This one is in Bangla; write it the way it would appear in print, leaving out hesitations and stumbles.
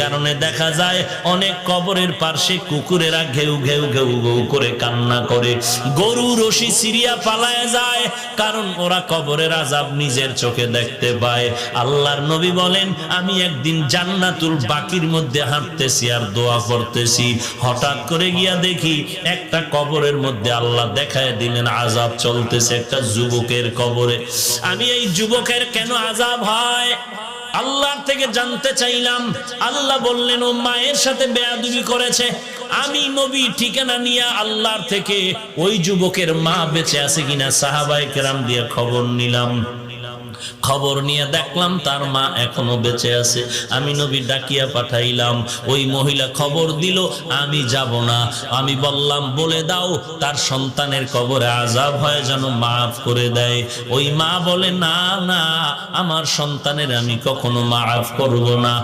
কারণে দেখা যায় অনেক কবরের পাশে কুকুরেরা ঘেউ ঘেউ ঘেউ ঘেউ করে কান্না করে, গরু রশি সিরিয়া পালায় যায়, কারণ ওরা কবরের আযাব নিজের চোখে দেখতে পায়। আল্লাহর নবী বলেন, আমি একদিন জান্নাতুল বাকির মধ্যে হাঁটতেছি আর দোয়া করতেছি, হঠাৎ করে গিয়া দেখি একটা কবরের মধ্যে আল্লাহ দেখায় দিলেন আযাব চলতেছে একটা যুবকের কবরে। আমি এই যুবকের কেন আযাব হয় আল্লাহর থেকে জানতে চাইলাম। আল্লাহ বললেন, ও মায়ের সাথে বেয়াদবি করেছে। আমি নবী ঠিকানা নিয়ে আল্লাহর থেকে ওই যুবকের মা বেঁচে আছে কিনা সাহাবায়ে কেরাম দিয়ে খবর নিলাম। খবর নিয়ে দেখলাম তার মা এখনো বেঁচে আছে। আমি নবী ডাকিয়া পাঠাইলাম, ওই মহিলা খবর দিল আমি যাব না। আমি বললাম, বলে দাও তার সন্তানের কবরে আযাব হয় যেন মাফ করে দেয়। ওই মা বলে, না না, আমার সন্তানের আমি কখনো মাফ করব না।